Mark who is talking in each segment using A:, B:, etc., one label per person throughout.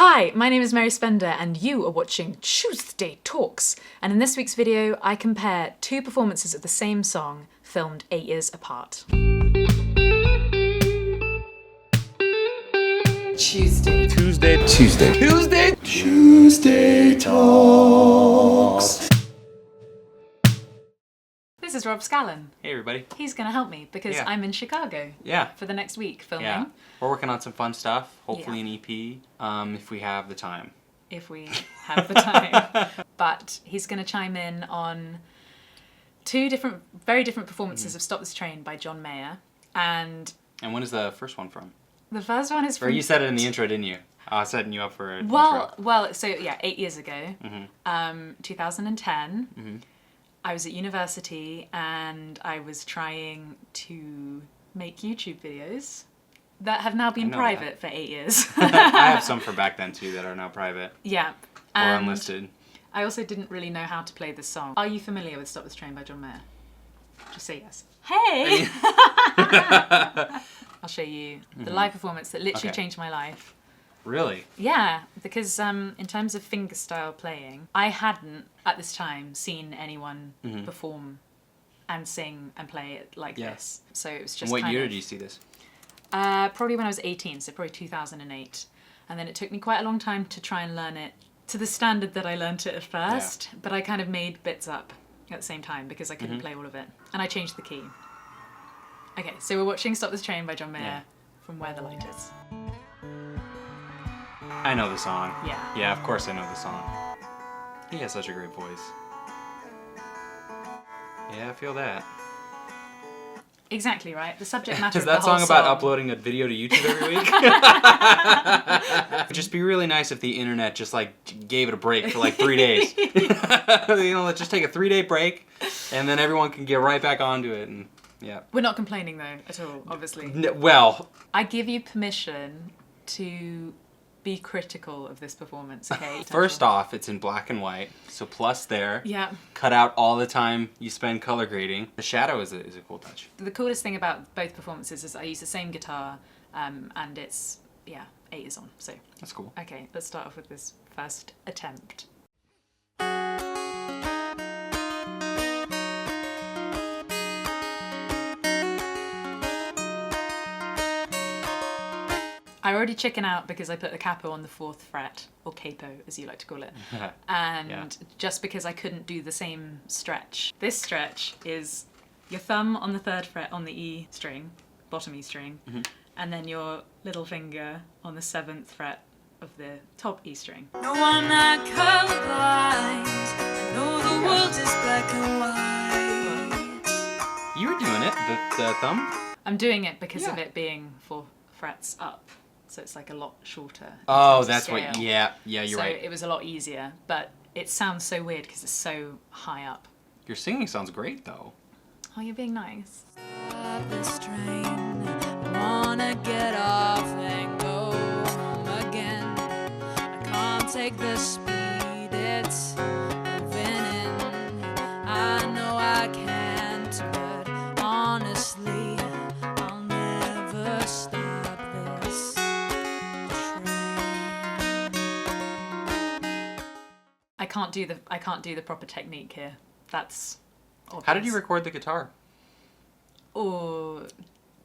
A: Hi, my name is Mary Spender and you are watching Tuesday Talks. And in this week's video, I compare two performances of the same song filmed 8 years apart.
B: Tuesday Talks.
A: This is Rob Scallon.
C: Hey everybody.
A: He's gonna help me because I'm in Chicago for the next week filming.
C: Yeah. We're working on some fun stuff, hopefully an EP, if we have the time.
A: If we have the time. But he's gonna chime in on two very different performances of Stop This Train by John Mayer. And
C: when is the first one from?
A: the first one is from...
C: Or you said it in the intro, didn't you? I was setting you up for an
A: Well,
C: intro.
A: so yeah, 8 years ago, 2010. I was at university and I was trying to make YouTube videos that have now been private for 8 years.
C: I have some for back then too that are now private.
A: Yeah.
C: Or unlisted.
A: I also didn't really know how to play this song. Are you familiar with Stop This Train by John Mayer? Just say yes. Hey! I'll show you the live performance that literally changed my life.
C: Really?
A: Yeah, because in terms of fingerstyle playing, I hadn't at this time seen anyone perform and sing and play it like this. So it was just
C: What year did you see this?
A: Probably when I was 18, so probably 2008. And then it took me quite a long time to try and learn it to the standard that I learnt it at first, but I kind of made bits up at the same time because I couldn't play all of it. And I changed the key. Okay, so we're watching Stop This Train by John Mayer from Where the Light Is.
C: I know the song.
A: Yeah.
C: Yeah, of course I know the song. He has such a great voice. Yeah, I feel that.
A: Exactly right. The subject matter
C: Is
A: of the
C: that
A: whole
C: song about uploading a video to YouTube every week? It'd just be really nice if the internet just like gave it a break for like 3 days. You know, let's just take a 3-day break and then everyone can get right back onto it. And yeah.
A: We're not complaining though at all, obviously.
C: Well,
A: I give you permission to be critical of this performance, okay?
C: First off, it's in black and white, so plus there.
A: Yeah.
C: Cut out all the time you spend color grading. The shadow is a cool touch.
A: The coolest thing about both performances is I use the same guitar, and it's, 8 years on, so.
C: That's cool.
A: Okay, let's start off with this first attempt. I already chicken out because I put the capo on the 4th fret, or capo as you like to call it, and just because I couldn't do the same stretch. This stretch is your thumb on the 3rd fret on the E string, bottom E string, and then your little finger on the 7th fret of the top E string.
D: No, I'm not colorblind. I know the world is black and white.
C: You were doing it, the thumb?
A: I'm doing it because of it being 4 frets up. So it's like a lot shorter.
C: Oh, that's
A: scale.
C: what, yeah, you're right.
A: So it was a lot easier, but it sounds so weird because it's so high up.
C: Your singing sounds great though.
A: Oh, you're being nice.
D: Stop this train. I wanna get off and go home again. I can't take the speed it's moving in. I know I can't, but honestly, I'll never stop this train.
A: I can't do the proper technique here. That's obvious.
C: How did you record the guitar?
A: Oh,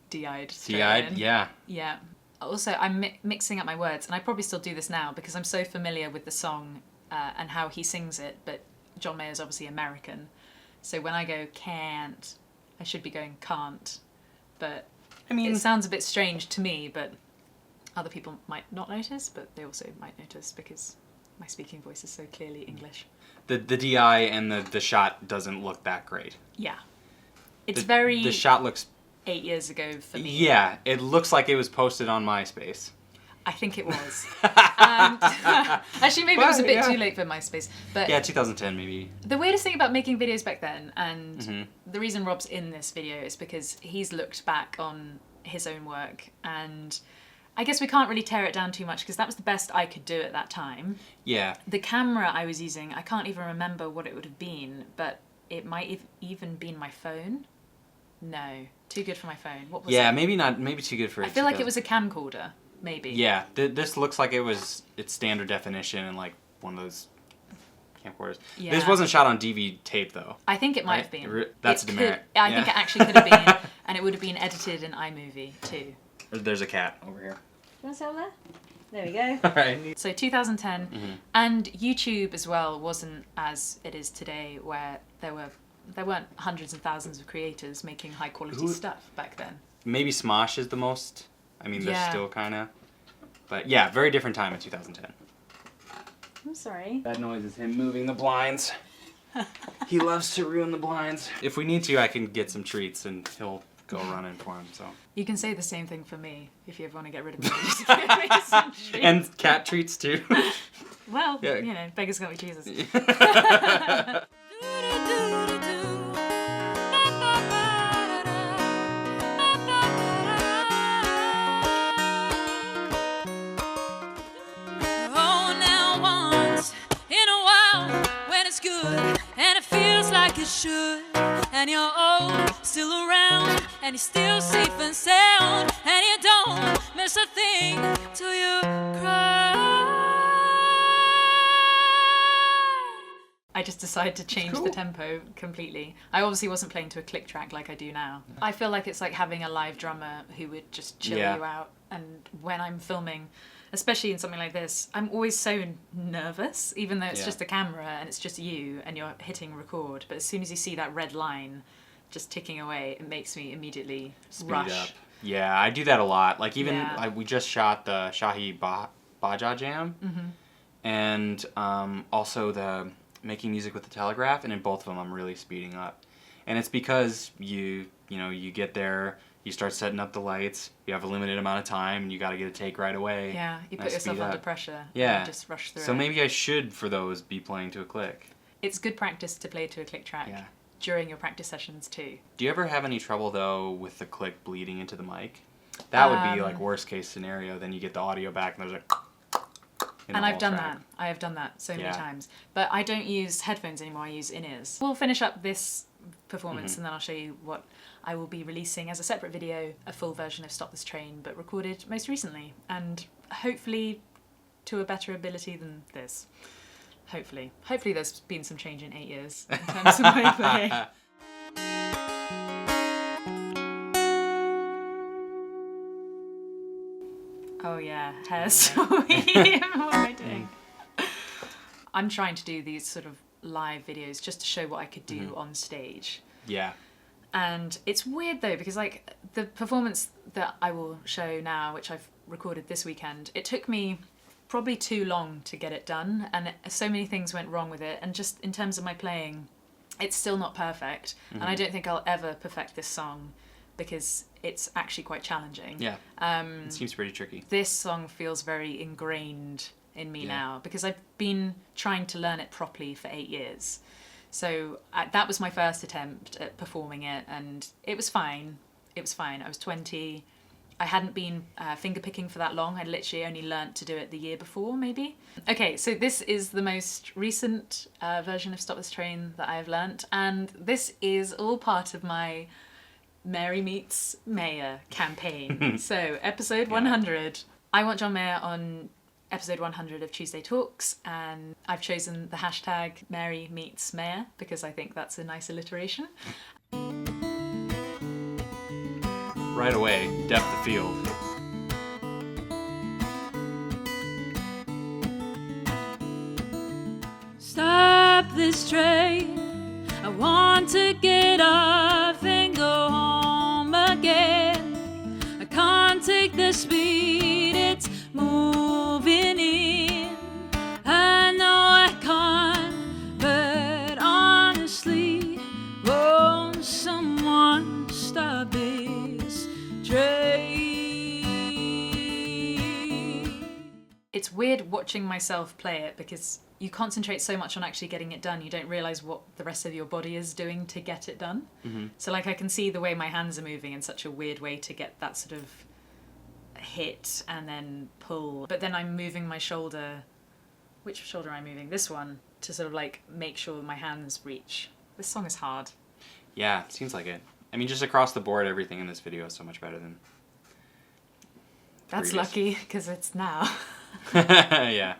A: DI'd. straight
C: DI'd?
A: in.
C: Yeah.
A: Yeah. Also, I'm mixing up my words, and I probably still do this now because I'm so familiar with the song and how he sings it, but John Mayer's obviously American. So when I go can't, I should be going can't. But
C: I mean,
A: it sounds a bit strange to me, but other people might not notice, but they also might notice because my speaking voice is so clearly English.
C: the DI and the shot doesn't look that great.
A: Yeah. It's
C: The
A: very
C: shot looks
A: 8 years ago for me.
C: Yeah, it looks like it was posted on MySpace.
A: I think it was. Actually, maybe it was a bit too late for MySpace. But
C: Yeah, 2010 maybe.
A: the weirdest thing about making videos back then, and the reason Rob's in this video is because he's looked back on his own work, and I guess we can't really tear it down too much because that was the best I could do at that time.
C: Yeah.
A: The camera I was using, I can't even remember what it would have been, but it might have even been my phone. No, too good for my phone. What was it?
C: Maybe not. Maybe too good for it.
A: I feel like it was a camcorder. maybe.
C: Yeah, this looks like it's standard definition and like one of those camcorders.
A: Yeah.
C: This wasn't shot on DV tape though.
A: I think it might
C: Right?
A: have been.
C: That's
A: It
C: a demerit.
A: could- I think it actually could have been, and it would have been edited in iMovie too.
C: There's a cat over here.
A: You want to sell that? There we go.
C: All right.
A: So 2010, and YouTube as well wasn't as it is today, where there weren't hundreds and thousands of creators making high quality stuff back then.
C: Maybe Smosh is the most. I mean, they're
A: Yeah.
C: still kind of. But yeah, very different time in 2010.
A: I'm sorry.
C: That noise is him moving the blinds. He loves to ruin the blinds. If we need to, I can get some treats and he'll go running for him. So.
A: You can say the same thing for me if you ever want to get rid of me. Just give me some treats.
C: And cat treats too.
A: Well,
C: Yeah.
A: you know, beggars can't be choosers.
D: Oh, now once in a while, when it's good and it feels like it should, and you're old, still around, and you're still safe and sound, and you don't miss a thing till you cry.
A: I just decided to change the tempo completely. I obviously wasn't playing to a click track like I do now. I feel like it's like having a live drummer who would just chill
C: Yeah.
A: you out. And when I'm filming, especially in something like this, I'm always so nervous, even though it's
C: Yeah.
A: just a camera and it's just you and you're hitting record. But as soon as you see that red line just ticking away, it makes me immediately rush.
C: Up. Yeah, I do that a lot. Like even
A: Yeah.
C: we just shot the Shahi Baja Jam, and also the Making Music with the Telegraph, and in both of them I'm really speeding up, and it's because you get there, you start setting up the lights, you have a limited amount of time, and you got to get a take right away.
A: Yeah, you
C: and I
A: put yourself
C: speed
A: under
C: up.
A: pressure.
C: Yeah,
A: And just rush through
C: so
A: it.
C: maybe I should for those be playing to a click.
A: It's good practice to play to a click track
C: Yeah.
A: during your practice sessions too.
C: Do you ever have any trouble though with the click bleeding into the mic? That would be like worst case scenario. Then you get the audio back and there's like.
A: And I've done that. I have done that so many
C: Yeah.
A: times. But I don't use headphones anymore, I use in-ears. We'll finish up this performance and then I'll show you what I will be releasing as a separate video, a full version of Stop This Train, but recorded most recently. And hopefully to a better ability than this. Hopefully. Hopefully there's been some change in 8 years in terms of my playing. Oh yeah, hair sweep. What am I doing? I'm trying to do these sort of live videos just to show what I could do on stage.
C: Yeah.
A: And it's weird though, because like the performance that I will show now, which I've recorded this weekend, it took me probably too long to get it done, and so many things went wrong with it. And just in terms of my playing, it's still not perfect. And I don't think I'll ever perfect this song because it's actually quite challenging.
C: Yeah. It seems pretty tricky.
A: This song feels very ingrained in me
C: Yeah.
A: now because I've been trying to learn it properly for 8 years. So that was my first attempt at performing it, and it was fine. It was fine. I was 20. I hadn't been finger picking for that long. I'd literally only learnt to do it the year before, maybe. Okay, so this is the most recent version of Stop This Train that I've learnt, and this is all part of my Mary Meets Mayer campaign. So episode 100. I want John Mayer on episode 100 of Tuesday Talks, and I've chosen the hashtag Mary Meets Mayer because I think that's a nice alliteration.
C: Right away, depth of field.
D: Stop this train. I want to get off and go home again. I can't take the speed it's moving in. I know I can't, but honestly, won't someone stop this train?
A: It's weird watching myself play it because you concentrate so much on actually getting it done, you don't realise what the rest of your body is doing to get it done. So like I can see the way my hands are moving in such a weird way to get that sort of hit and then pull. But then I'm moving my shoulder, which shoulder am I moving? This one, to sort of like make sure my hands reach. This song is hard.
C: Yeah, seems like it. I mean, just across the board, everything in this video is so much better than
A: That's
C: previous.
A: lucky, because it's now.
C: Yeah.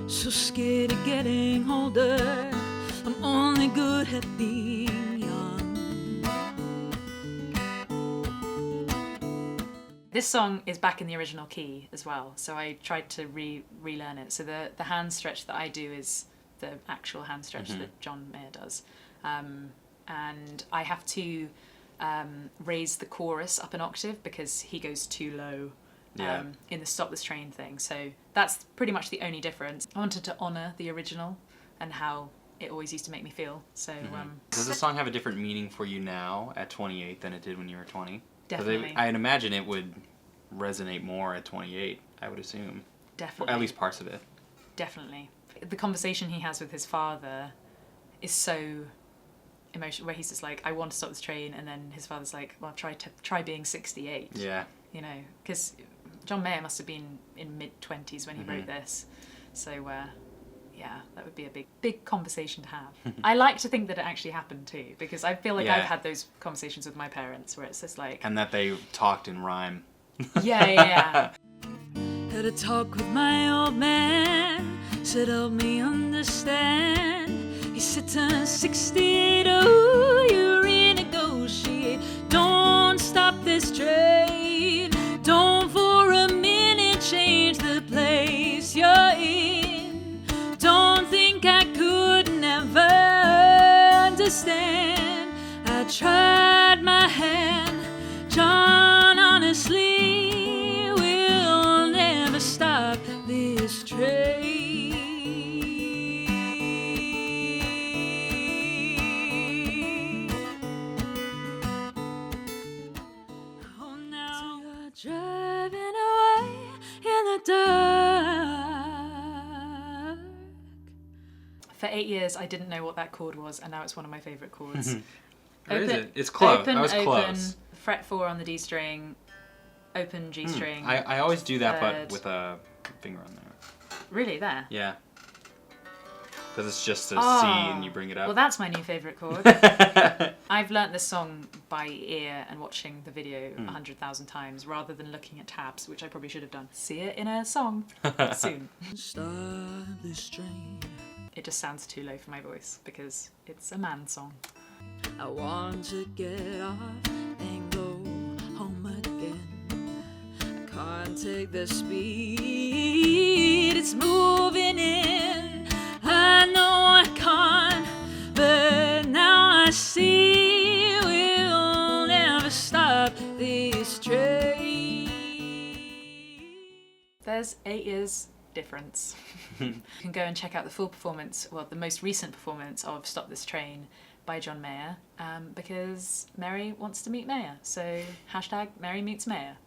D: So scared of getting older, I'm only good at being young.
A: This song is back in the original key as well, so I tried to relearn it. So the hand stretch that I do is the actual hand stretch that John Mayer does. And I have to raise the chorus up an octave because he goes too low in the Stop This Train thing. So that's pretty much the only difference. I wanted to honour the original and how it always used to make me feel. So
C: Does the song have a different meaning for you now at 28 than it did when you were 20?
A: Definitely.
C: I'd imagine it would resonate more at 28, I would assume.
A: Definitely.
C: Or at least parts of it.
A: Definitely. The conversation he has with his father is so emotional, where he's just like, I want to stop this train, and then his father's like, well, try being 68.
C: Yeah.
A: You know, because John Mayer must have been in mid-20s when he wrote this. So, yeah, that would be a big conversation to have. I like to think that it actually happened too, because I feel like I've had those conversations with my parents where it's just like...
C: And that they talked in rhyme.
A: Yeah.
D: Had a talk with my old man, said help me understand. He said turn 68, oh, you renegotiate. Don't stop this train. Don't for a minute change the place you're in. Don't think I could never understand. I tried my hand, John, honestly, we'll never stop this train. Oh, now you're driving away in the dark.
A: For 8 years, I didn't know what that chord was, and now it's one of my favourite chords.
C: Or is it? It's close.
A: Open,
C: I was
A: open,
C: close.
A: fret 4 on the D string, open G string.
C: I always do that,
A: third.
C: but with a finger on there.
A: Really, there?
C: Yeah. Because it's just a C and you bring it up.
A: Well, that's my new favourite chord. I've learnt this song by ear and watching the video 100,000 times rather than looking at tabs, which I probably should have done. See it in a song soon.
D: Stop this train.
A: It just sounds too low for my voice because it's a man song.
D: I want to get off and go home again. I can't take the speed it's moving in. I know I can't, but now I see we'll never stop this train.
A: There's 8 years difference. You can go and check out the full performance, well, the most recent performance of Stop This Train by John Mayer, because Mary wants to meet Mayer. So hashtag Mary meets Mayer.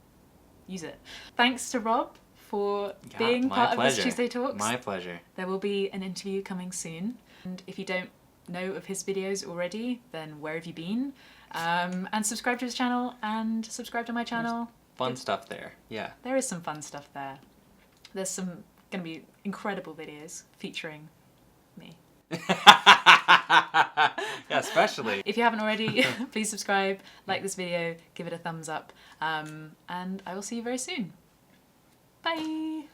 A: Use it. Thanks to Rob for being part of this Tuesday Talks.
C: My pleasure.
A: There will be an interview coming soon. And if you don't know of his videos already, then where have you been? And subscribe to his channel and subscribe to my channel.
C: Fun stuff there. Yeah.
A: There is some fun stuff there. There's some going to be incredible videos featuring me.
C: Yeah, especially.
A: If you haven't already, please subscribe, like this video, give it a thumbs up, and I will see you very soon. Bye!